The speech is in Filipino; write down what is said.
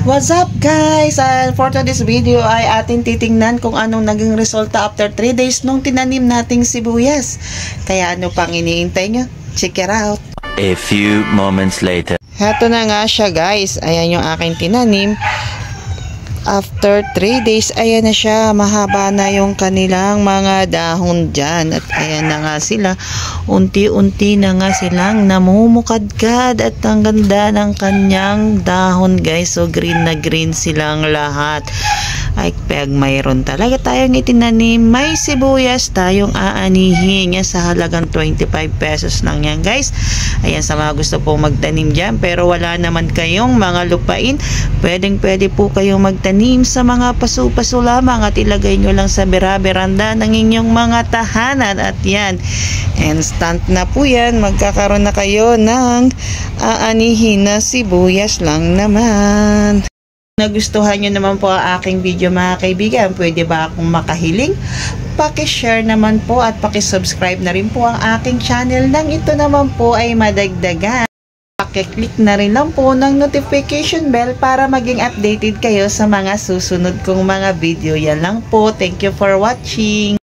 What's up guys? For today's video ay atin titingnan kung anong naging resulta after 3 days nung tinanim nating sibuyas. Kaya ano pang iniintay nyo? Check it out! A few moments later. Heto na nga siya guys. Ayan yung aking tinanim. After 3 days, ayan na siya. Mahaba na yung kanilang mga dahon dyan. At ayan na nga sila. Unti-unti na nga silang namumukadkad. At ang ganda ng kanyang dahon guys. So green na green silang lahat. Ay peg mayroon talaga tayong itinanim. May sibuyas tayong aanihin niya sa halagang 25 pesos lang yan guys. Ayan sa mga gusto pong magtanim dyan. Pero wala naman kayong mga lupain. Pwede po kayong magtanim sa mga paso-paso lamang at ilagay nyo lang sa beranda ng inyong mga tahanan. At yan, instant na po yan. Magkakaroon na kayo ng aanihin na sibuyas lang naman. Nagustuhan nyo naman po ang aking video mga kaibigan, pwede ba akong makahiling? Paki-share naman po at paki-subscribe na rin po ang aking channel nang ito naman po ay madagdagan. Paki-click na rin lang po ng notification bell para maging updated kayo sa mga susunod kong mga video. Yan lang po. Thank you for watching.